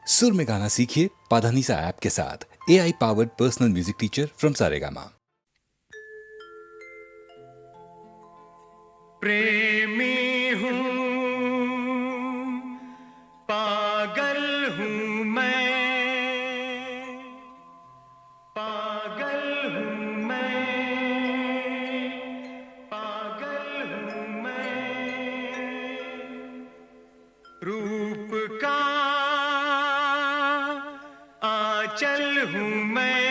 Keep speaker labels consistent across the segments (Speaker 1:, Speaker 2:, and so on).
Speaker 1: सुर में गाना सीखिए पाधानीसा ऐप के साथ। AI powered personal music teacher from Saregama.
Speaker 2: प्रेमी हूँ, पागल हूँ मैं, पागल हूँ मैं, पागल हूँ मैं। रूप का आंचल हूँ मैं,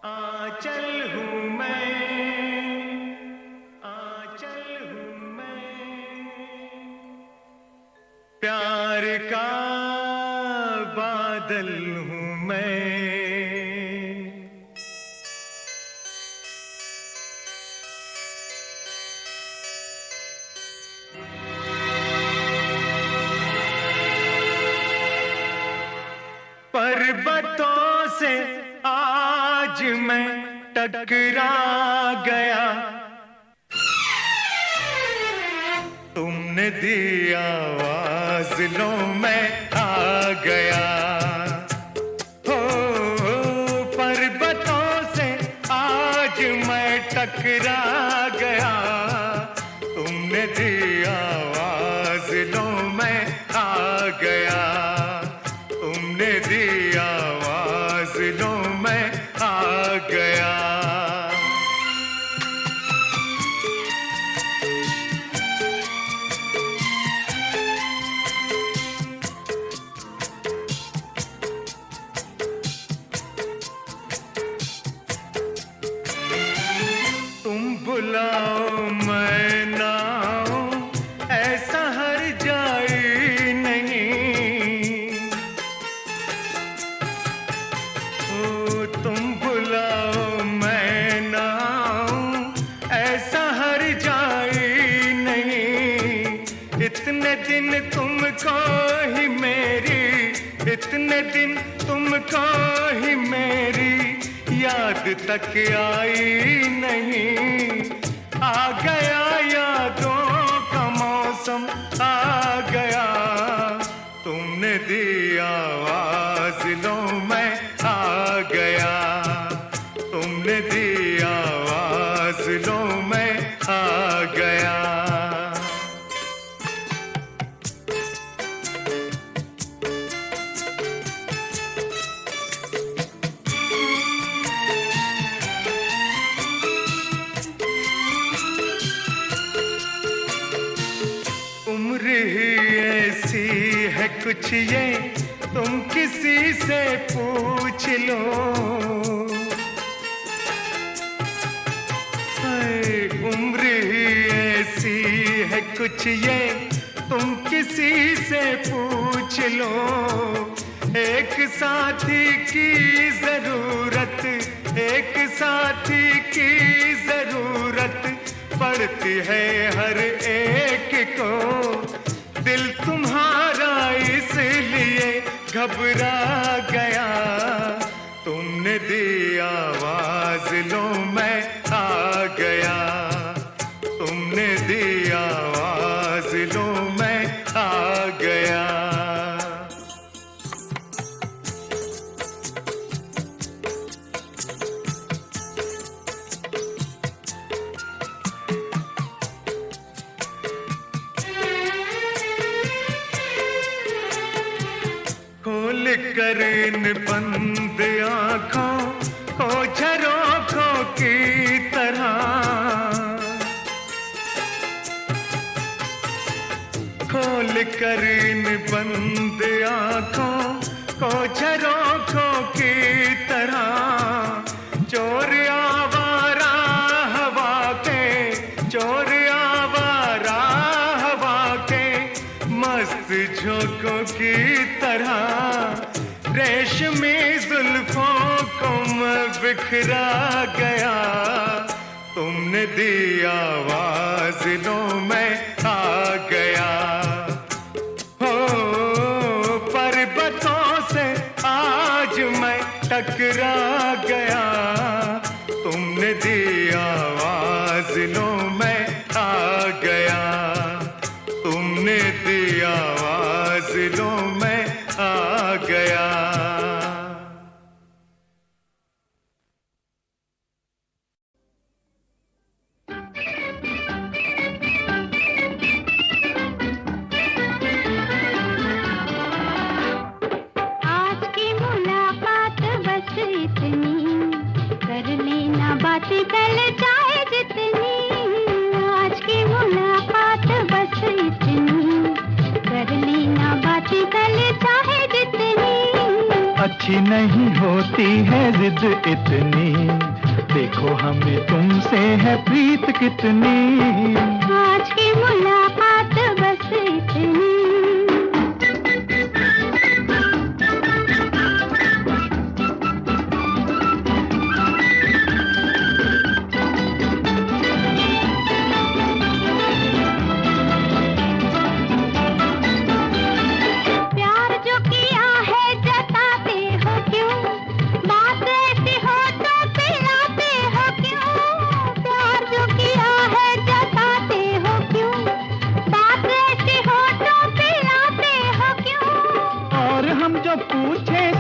Speaker 2: आंचल हूँ मैं, आंचल हूँ मैं। प्यार का बादल हूँ मैं। पर्वतों से आज मैं टकरा गया, तुमने दी आवाज, लो मैं आ गया। हो पर्वतों से आज मैं टकरा गया, तुमने दी आवाज, लो मैं आ गया। तुमने दी आवाज, लो मैं आ गया। तुम बुलाओ मैं ना आऊं, ऐसा हर जाई नहीं। ओ तुम बुलाओ मैं ना आऊं, ऐसा हर जाई नहीं। इतने दिन तुमको ही मेरी, इतने दिन तुमको ही मेरी याद तक आई नहीं। आ गया यादों का मौसम, आ गया। तुमने दी आवाज, लो मैं आ गया। तुमने दी आवाज, लो मैं आ गया। उम्र ही ऐसी है कुछ ये, तुम किसी से पूछ लो। हाय, उम्र ही ऐसी है कुछ ये, तुम किसी से पूछ लो। एक साथी की जरूरत, एक साथी की जरूरत पड़ती है हर एक को। दिल तुम्हारा इसलिए घबरा गया, तुमने दी आवाज, लो मैं आ गया। तुमने दी आवाज, लो मैं आ गया। खोल कर इन बंद आँखों को झरोखों की तरह, खोल कर इन बंद आँखों को झरोखों की तरह। चोर आवारा हवा के, चोर आवारा हवा के मस्त झोंकों की तरह। रेशमी जुल्फों को मैं बिखरा गया, तुमने दी आवाज, लो मैं आ गया। हो पर्वतों से आज मैं टकरा गया, तुमने दी आवाज, लो मैं आ गया। तुमने दी आवाज, लो मैं आ गया।
Speaker 3: आज की मुलाकात बस इतनी, कर लेना बातें कल चाहे जितनी। आज की मुलाकात बस इतनी, कर लेना बातें कल चाहे जितनी।
Speaker 2: अच्छी नहीं होती है जिद इतनी, देखो हमें तुमसे है प्रीत कितनी।
Speaker 3: आज की मुलाकात बस इतनी।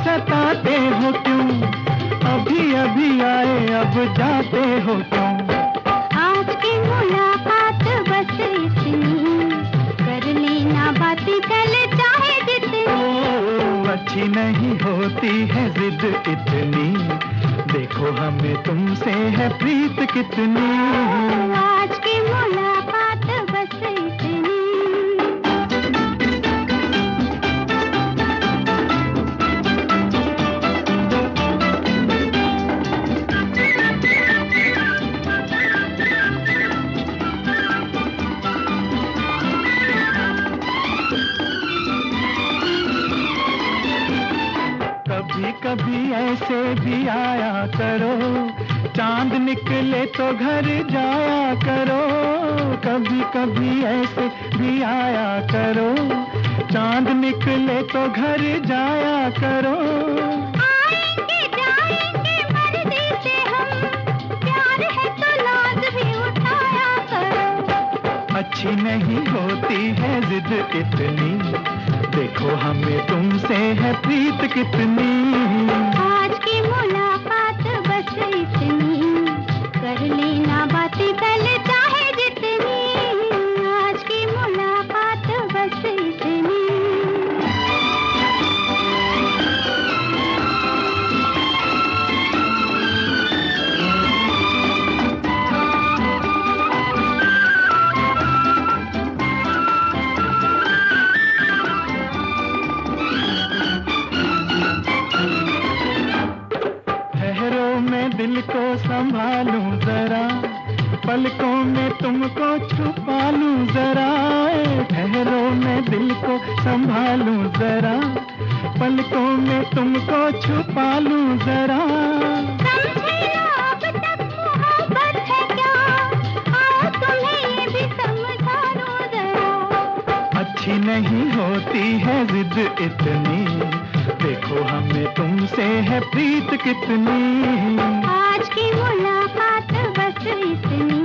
Speaker 2: सताते हो क्यों, अभी अभी आए अब जाते हो क्यों।
Speaker 3: आज की मुलाकात बस इतनी, कर लेना बातें कल चाहे जितनी।
Speaker 2: अच्छी नहीं होती है जिद इतनी, देखो हमें तुमसे है प्रीत कितनी।
Speaker 3: आज की मुलाकात बस इतनी।
Speaker 2: कभी कभी ऐसे भी आया करो, चांद निकले तो घर जाया करो। कभी कभी ऐसे भी आया करो, चांद निकले तो घर जाया करो।
Speaker 3: आएंगे जाएंगे मर्जी से हम, प्यार है तो नाज भी उठाया करो।
Speaker 2: अच्छी नहीं होती है जिद इतनी, देखो हमें तुमसे है प्रीत कितनी।
Speaker 3: आज की मुलाकात बस इतनी, कर लेना बातें कल चाहे जितनी। आज की मुलाकात बस इतनी।
Speaker 2: दिल को संभालूं जरा, पलकों में तुमको छुपा लूं जरा। ठहरो मैं दिल को संभालूं जरा, पलकों में तुमको छुपा लूं जरा।
Speaker 3: समझे ना अब तक मोहब्बत है क्या, आओ तुम्हें ये भी समझा दूं जरा।
Speaker 2: अच्छी नहीं होती है जिद इतनी, देखो हमें तुमसे है प्रीत कितनी।
Speaker 3: आज की मुलाकात बस इतनी,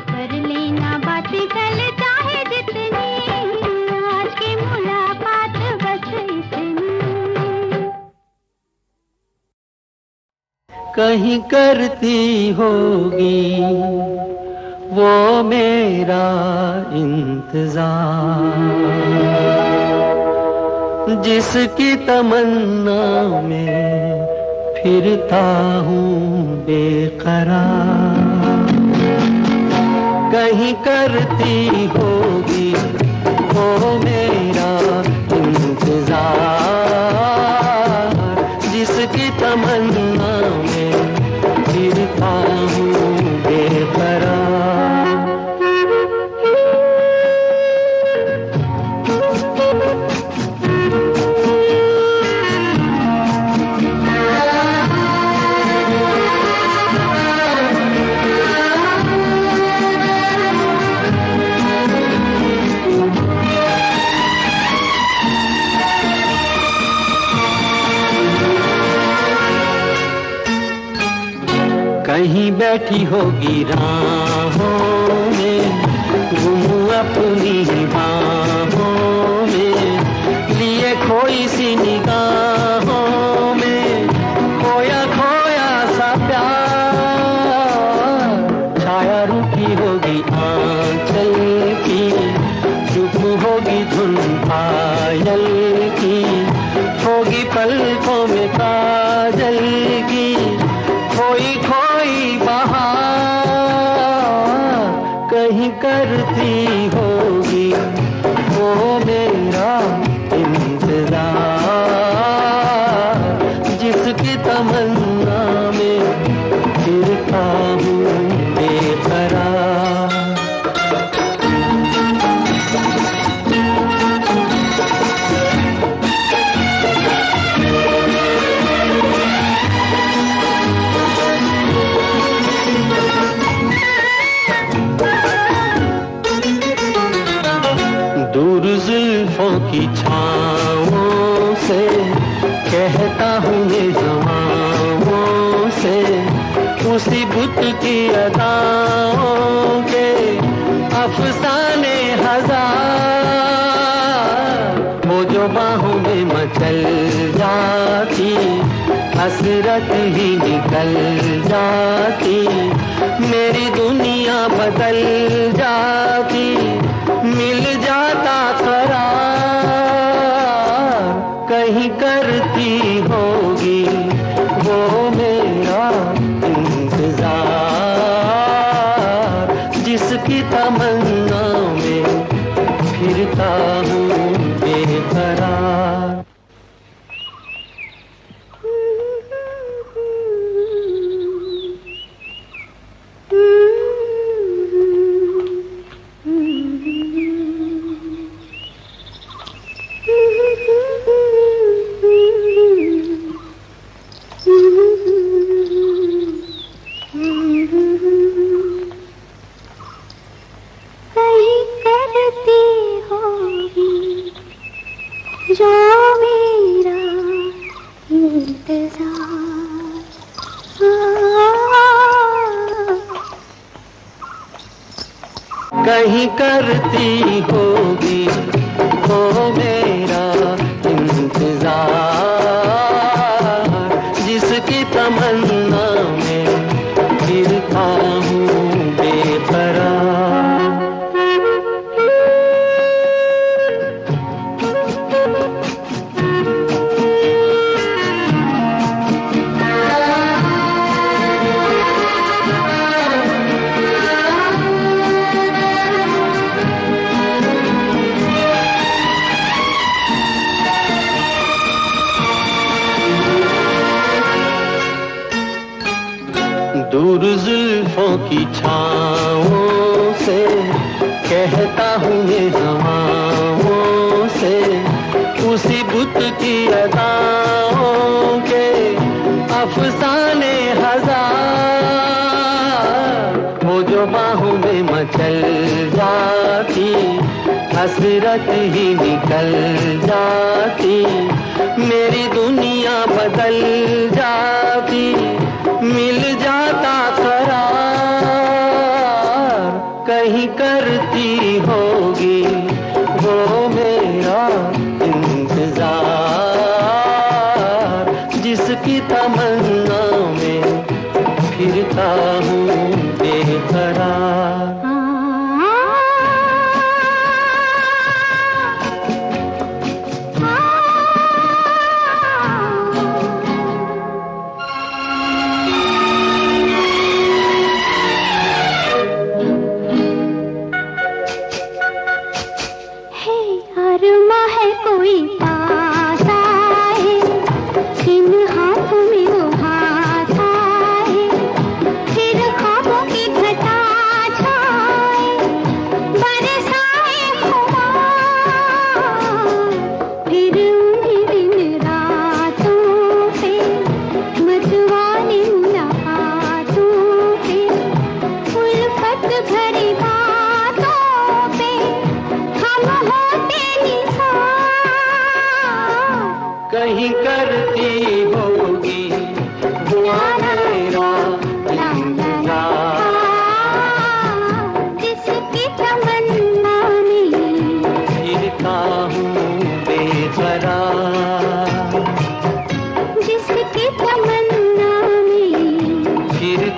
Speaker 3: कर लेना बातें कल चाहे जितनी। आज की मुलाकात बस इतनी।
Speaker 4: कहीं करती होगी वो मेरा इंतजार, जिसकी तमन्ना में फिरता हूँ बेकरार। कहीं करती होगी वो मेरा इंतजार, जिसकी तमन्ना में फिरता हूँ बेकरार। कहीं बैठी होगी राहों में, गुम अपनी बाहों में, लिए खो खोई सी निगाहों में खोया खोया सा प्यार, छाया रुकी होगी आंचल की, चुप होगी धुन पायल की, होगी पलकों में काजल की, खोई खोई बहार कहीं करती होगी वो मेरा इंतजार, जिसकी तमन्ना में फिरता हूँ बेकरार। दूर जुल्फों की छाँवों से कहता हूँ ये हवाओं से, उसी बुत की अदाओं के अफसाने हजार, वो जो बाहों में मचल जाती हसरत ही निकल जाती, मेरी दुनिया बदल जाती, मिल जाता करार कहीं करती होगी वो मेरा इंतजार, जिसकी तमन्ना में फिरता हूँ बेकरार।
Speaker 3: कहीं करती होगी जो मेरा इंतजार।
Speaker 4: कहीं करती होगी वो मेरा इंतजार, जिसकी तमन्ना में फिरता हूँ बेकरार। दूर जुल्फों की छाँवों से कहता हूँ ये हवाओं से, उसी बुत की अदाओं के अफसाने हजार, वो जो बाहों में मचल जाती हसरत ही निकल जाती, मेरी दुनिया बदल जाती, मिल जाता करार कहीं करती होगी वो मेरा इंतजार, जिसकी तमन्ना में फिरता हूँ बेकरार।
Speaker 3: अरमा है कोई पास आए, इन हाथों में वो हाथ आए, फिर ख्वाबों की घटा छाए, बरसाए खुमार, फिर उन्हीं दिन रातों पे मतवाले मुलाकातों पे, उल्फत भरी बातों पे हम होते
Speaker 4: कहीं करती होगी वो मेरा इंतजार,
Speaker 3: जिसकी तमन्ना में
Speaker 4: फिरता हूँ बेकरार।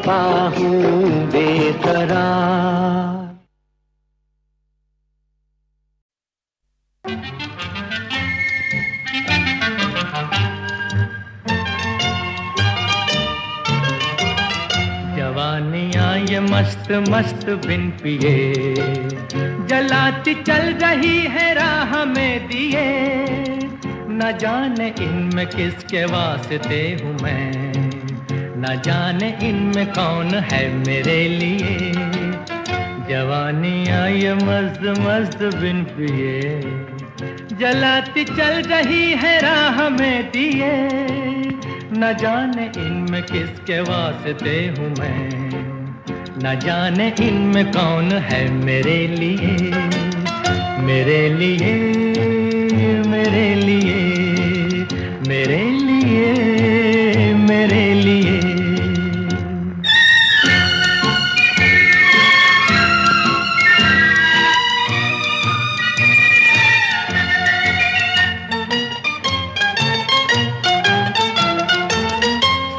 Speaker 4: खफा हूँ बेकरार।
Speaker 2: जवानियाँ ये मस्त मस्त बिन पिए जलाती चल रही है राह में दिए, न जाने इनमें किसके वास्ते हूँ मैं, न जाने इनमें कौन है मेरे लिए। जवानियाँ ये मस्त मस्त बिन पिए जलाती चल रही है राह में दिए, न जाने इनमें किसके वास्ते हूँ मैं, न जाने इनमें कौन है मेरे लिए, मेरे लिए, मेरे लिए, मेरे लिए, मेरे लिए।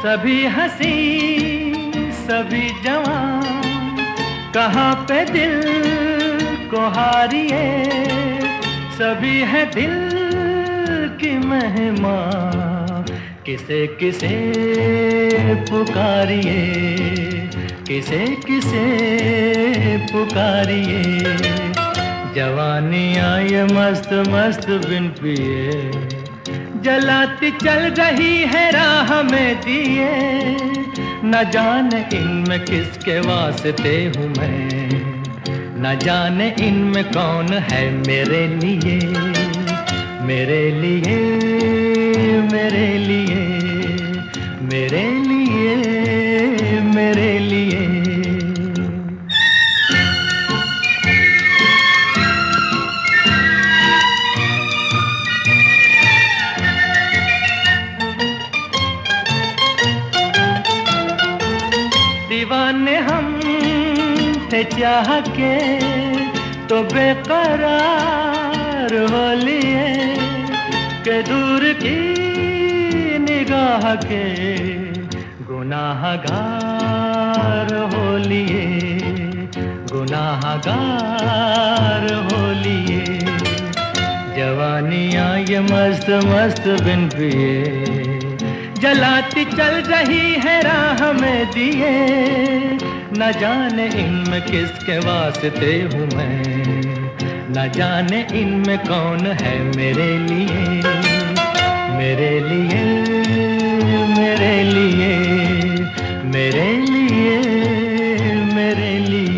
Speaker 2: सभी हंसी सभी जवान कहाँ पे दिल को हारिए, सभी है दिल की मेहमान किसे किसे पुकारिए, किसे किसे पुकारिए। जवानियाँ ये मस्त मस्त बिन पिए जलाती चल रही है राह में दिए, न जाने इनमें किसके वास्ते हूँ मैं, न जाने इनमें कौन है मेरे लिए, मेरे लिए, मेरे लिए, मेरे लिए, मेरे लिए। दीवाने हम थे चाह के तो बेकरार हो लिए, के दूर की निगाह के गुनाहगार हो लिए, गुनाहगार हो लिए। जवानियाँ ये मस्त मस्त बिन पिए जलाती चल रही है राह में दिए, न जाने इनमें किसके वास्ते हूँ मैं, न जाने इनमें कौन है मेरे लिए, मेरे लिए, मेरे लिए, मेरे लिए, मेरे लिए।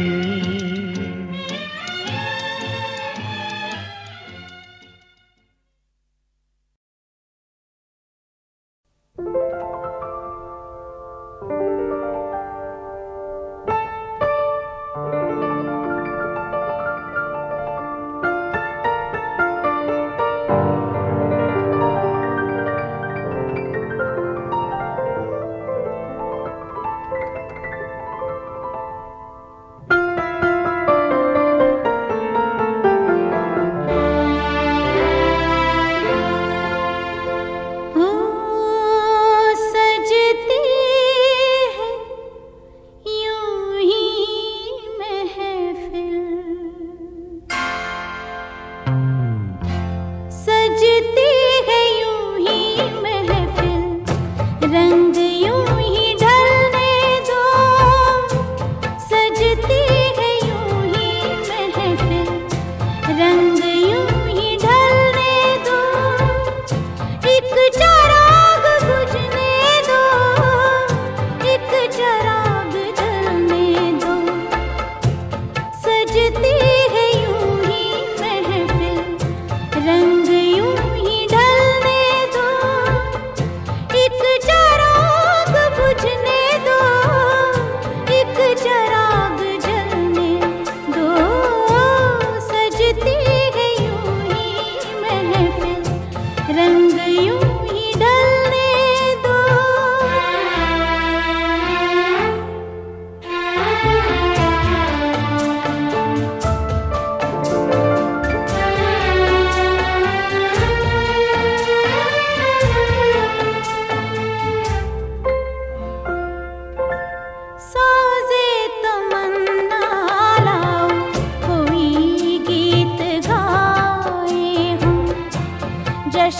Speaker 3: सा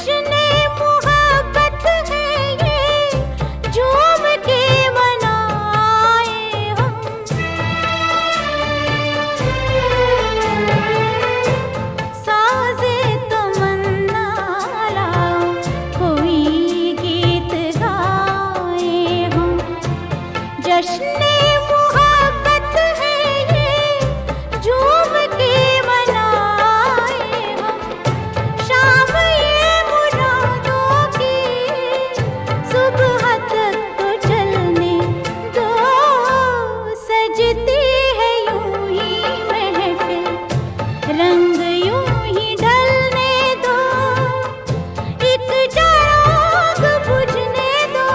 Speaker 3: जश्न मोहब्बत है ये, झूम के मनाए हम। साज़े तमन्ना लाओ, कोई गीत गाए हम। जश्न मोहब्बत है ये, झूम के मनाए हम। शाम ये मुरादों की सुबह तक तो चलने दो, सजती है यूं ही महफिल, रंग यूं ही ढलने दो। एक चिराग बुझने दो,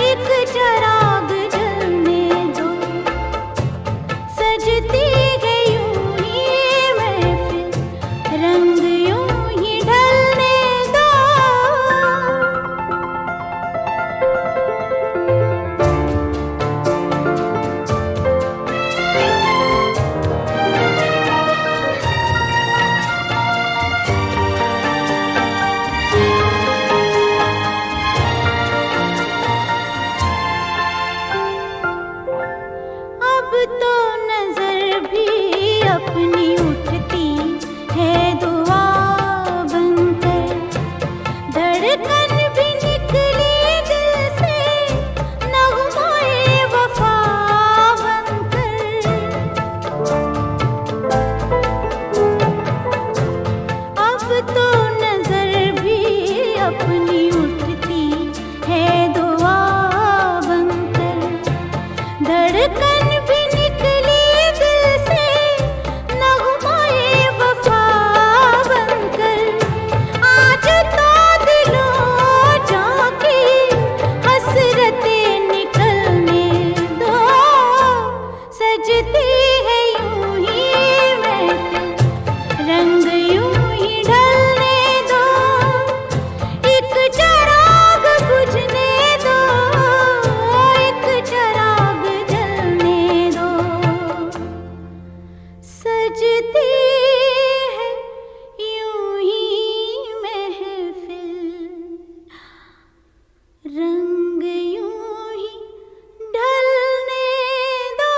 Speaker 3: एक चिराग जलने दो, सजती है यूं ही महफिल, रंग यूं ही ढलने दो। अब तो नजर भी अपनी उठती है दुआ बनकर, धड़कन भी निकली दिल से नग़्माए वफा बनकर। अब तो नजर भी अपनी उठती है दुआ बनकर, धड़कन भी निकली दिल से नग़्माए वफा बनकर। आज तो दिलों जाके हसरतें निकलने दो, सजती है यूं ही महफिल, रंग यूं ही ढलने दो। एक चिराग बुझने दो, एक चिराग जलने दो, सजती है यूं ही महफिल, रंग यूं ही ढलने दो।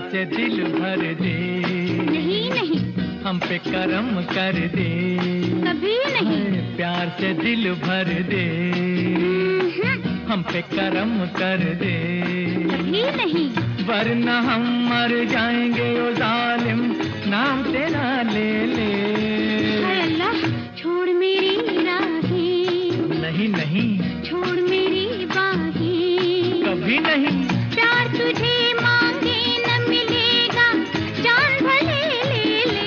Speaker 2: से दिल भर दे,
Speaker 3: नहीं नहीं
Speaker 2: हम पे करम कर दे,
Speaker 3: कभी नहीं,
Speaker 2: प्यार से दिल भर दे, हम पे करम कर दे,
Speaker 3: कभी नहीं,
Speaker 2: वरना हम मर जाएंगे ओ जालिम, नाम तेरा ले ले।
Speaker 3: हाय अल्लाह छोड़ मेरी राहें,
Speaker 2: नहीं नहीं
Speaker 3: छोड़ मेरी बाहें,
Speaker 2: कभी नहीं,
Speaker 3: प्यार तुझे मांगे न मिलेगा, जान भले ले ले।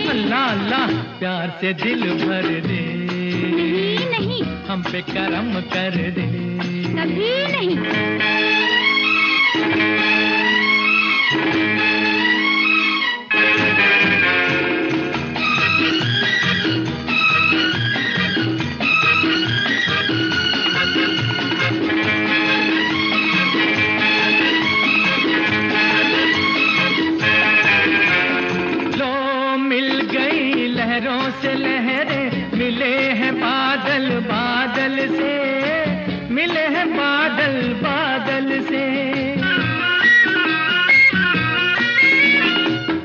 Speaker 2: अल्लाह अल्लाह प्यार से दिल भर दे,
Speaker 3: नहीं नहीं
Speaker 2: हम पे करम कर दे,
Speaker 3: कभी नहीं।
Speaker 2: लहरों से लहरें मिले हैं बादल बादल से, मिले हैं बादल बादल से।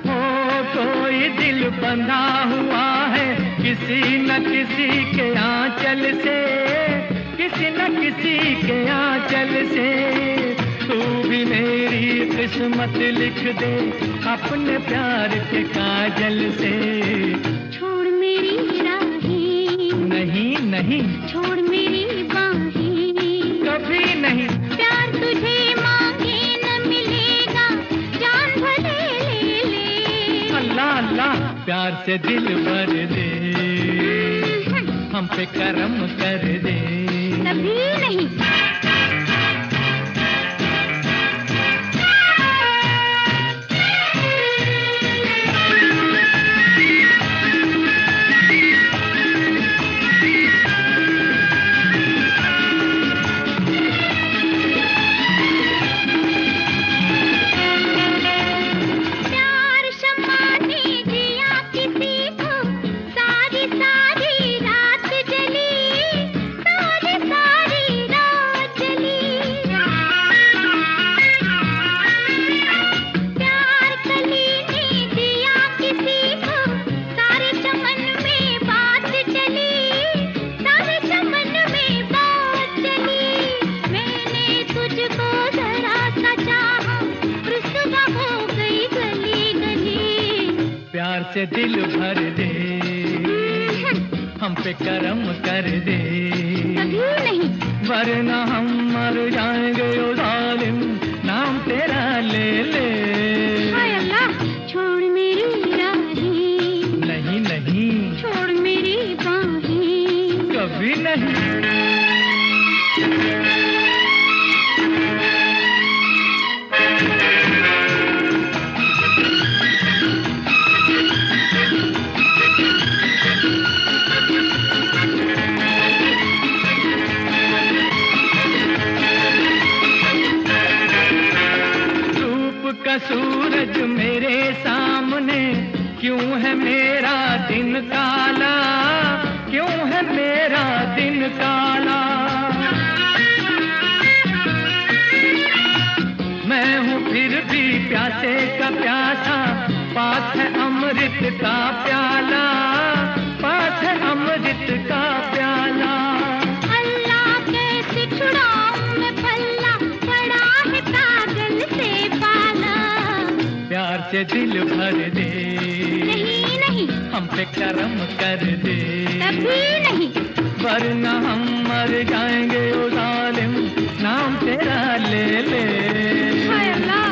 Speaker 2: हो कोई दिल बंधा हुआ है किसी न किसी के आंचल से, किसी न किसी के आंचल से। तू भी मेरी किस्मत लिख दे अपने प्यार के काजल से।
Speaker 3: छोड़ मेरी राहें,
Speaker 2: नहीं नहीं
Speaker 3: छोड़ मेरी बाहें,
Speaker 2: कभी नहीं,
Speaker 3: प्यार तुझे मांगे न मिलेगा, जान भले ले ले।
Speaker 2: अल्लाह अल्लाह प्यार से दिल भर दे, हम पे करम कर दे,
Speaker 3: कभी नहीं।
Speaker 2: से दिल भर दे, हम पे करम कर दे,
Speaker 3: कभी नहीं,
Speaker 2: वरना हम मर जाएंगे ओ जालिम, नाम तेरा ले ले।
Speaker 3: हाय अल्लाह छोड़ मेरी राहें,
Speaker 2: नहीं नहीं
Speaker 3: छोड़ मेरी बाहें,
Speaker 2: कभी नहीं। का सूरज मेरे सामने क्यों है मेरा दिन काला, क्यों है मेरा दिन काला। मैं हूँ फिर भी प्यासे का प्यासा, पास है अमृत का प्याला, पास है अमृत का प्याला।
Speaker 3: अल्लाह कैसे छुड़ाऊं मैं पल्ला, पड़ा है कागल से पाला।
Speaker 2: प्यार से दिल भर दे,
Speaker 3: नहीं नहीं
Speaker 2: हम पे करम कर दे,
Speaker 3: कभी नहीं,
Speaker 2: वरना हम मर जाएंगे ओ जालिम, नाम तेरा ले ले।
Speaker 3: हाय अल्लाह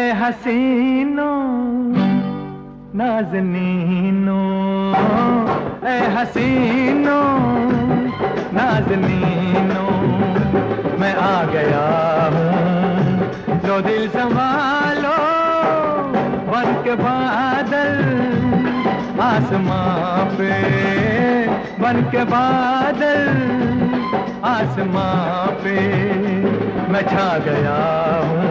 Speaker 2: ऐ हसीनो नाज़नीनो, ऐ हसीनो नाज़नीनो, मैं आ गया हूँ, लो दिल संभालो, बन के बादल आसमां पे, बन के बादल आसमां पे, मैं छा गया हूँ,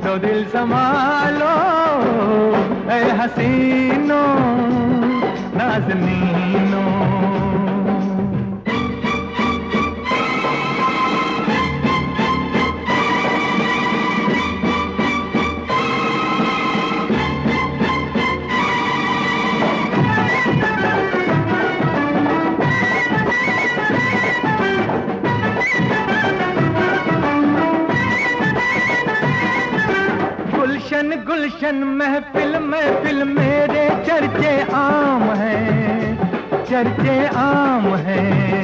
Speaker 2: तो दिल संभालो, ऐ हसीनो नाज़नीनो। गुलशन गुलशन महफिल महफिल मेरे चर्चे आम हैं, चर्चे आम हैं,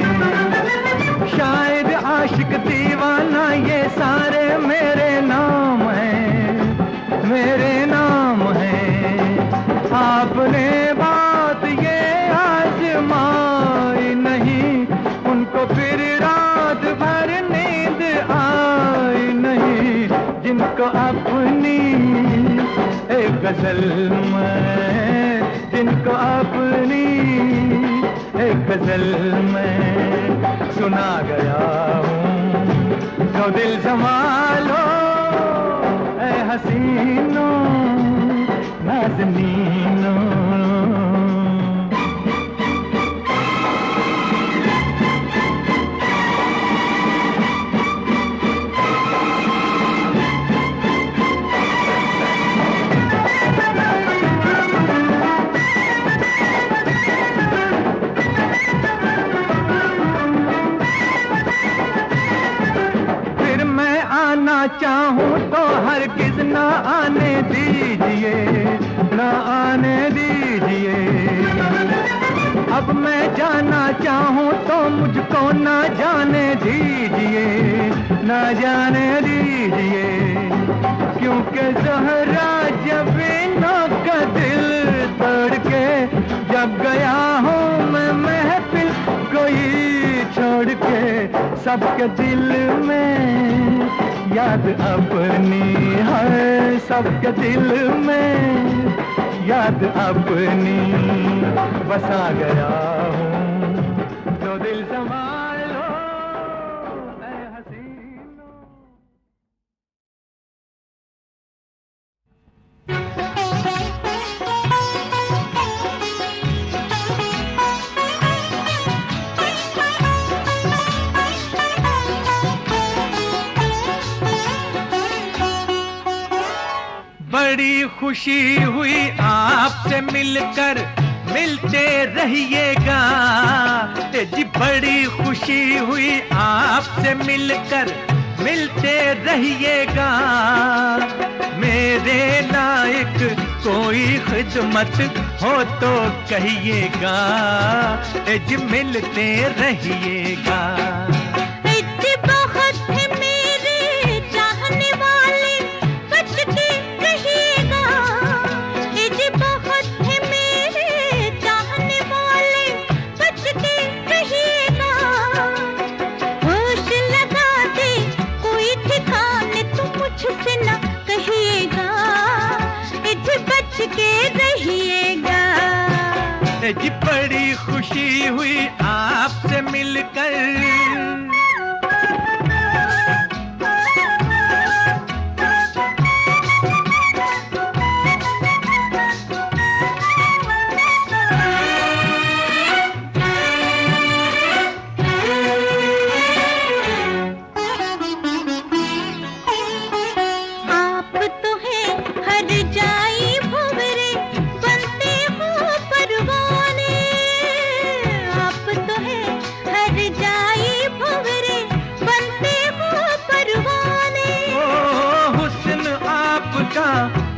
Speaker 2: शायद आशिक दीवाना ये सारे मेरे नाम हैं, मेरे नाम हैं। आपने बात ये आजमाई नहीं, उनको फिर रात भर नींद आई नहीं, जिनको अपनी एक गजल में, जिनको अपनी एक गजल में सुना गया हूँ, तो दिल संभालो, ऐ हसीनो नाज़नीनो। चाहूं तो हरगिज़ ना आने दीजिए, ना आने दीजिए। अब मैं जाना चाहूं तो मुझको ना जाने दीजिए, ना जाने दीजिए, क्योंकि ज़हरा जब इन्हों का दिल तोड़ के जब गया हूँ मैं महफिल कोई छोड़ के, सबके दिल में याद अपनी है, सबके दिल में याद अपनी बसा गया हूँ, तो दिल संभालो, ऐ हसीनो। बड़ी खुशी हुई आपसे मिलकर, मिलते रहिएगा जी, बड़ी खुशी हुई आपसे मिलकर, मिलते रहिएगा। मेरे लायक कोई खिदमत हो तो कहिएगा जी, मिलते रहिएगा। जी बड़ी खुशी हुई आपसे मिलकर,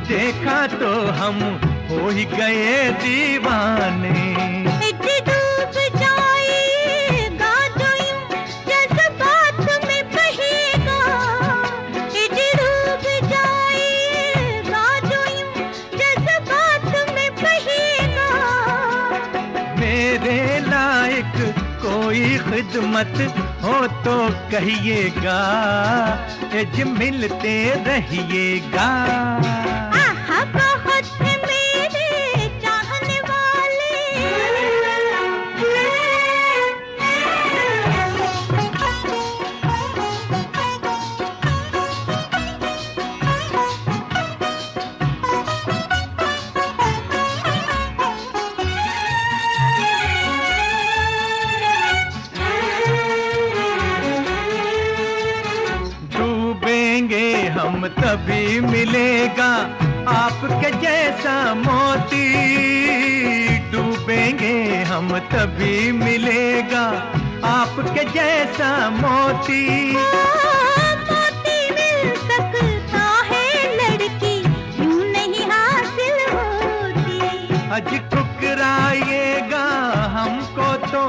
Speaker 2: देखा तो हम हो ही गए दीवाने।
Speaker 3: डूब जाएगा तो यूं जज्बात में बहेगा, डूब जाएगा
Speaker 2: खिदमत हो तो कहिएगा, एज मिलते रहिएगा।
Speaker 3: आहा बहुत है मेरे चाहने वाले,
Speaker 2: डूबेंगे हम तभी मिलेगा आपके जैसा मोती, डूबेंगे हम तभी मिलेगा आपके जैसा मोती।
Speaker 3: मोती मिल सकता है लड़की, यूं नहीं हासिल होती।
Speaker 2: अज ठुकराइएगा हमको तो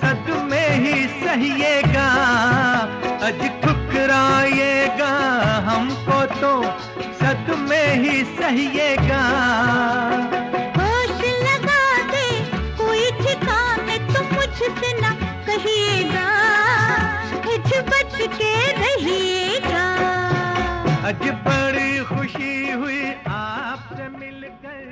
Speaker 2: सदमे ही सहिएगा, अज ठुकराइएगा हमको तो सदमे ही सहिएगा।
Speaker 3: होश लगा दे कोई ठिकाने तो मुझसे ना कहिएगा, कुछ बच के रहिएगा।
Speaker 2: आज बड़ी खुशी हुई आपसे मिलकर।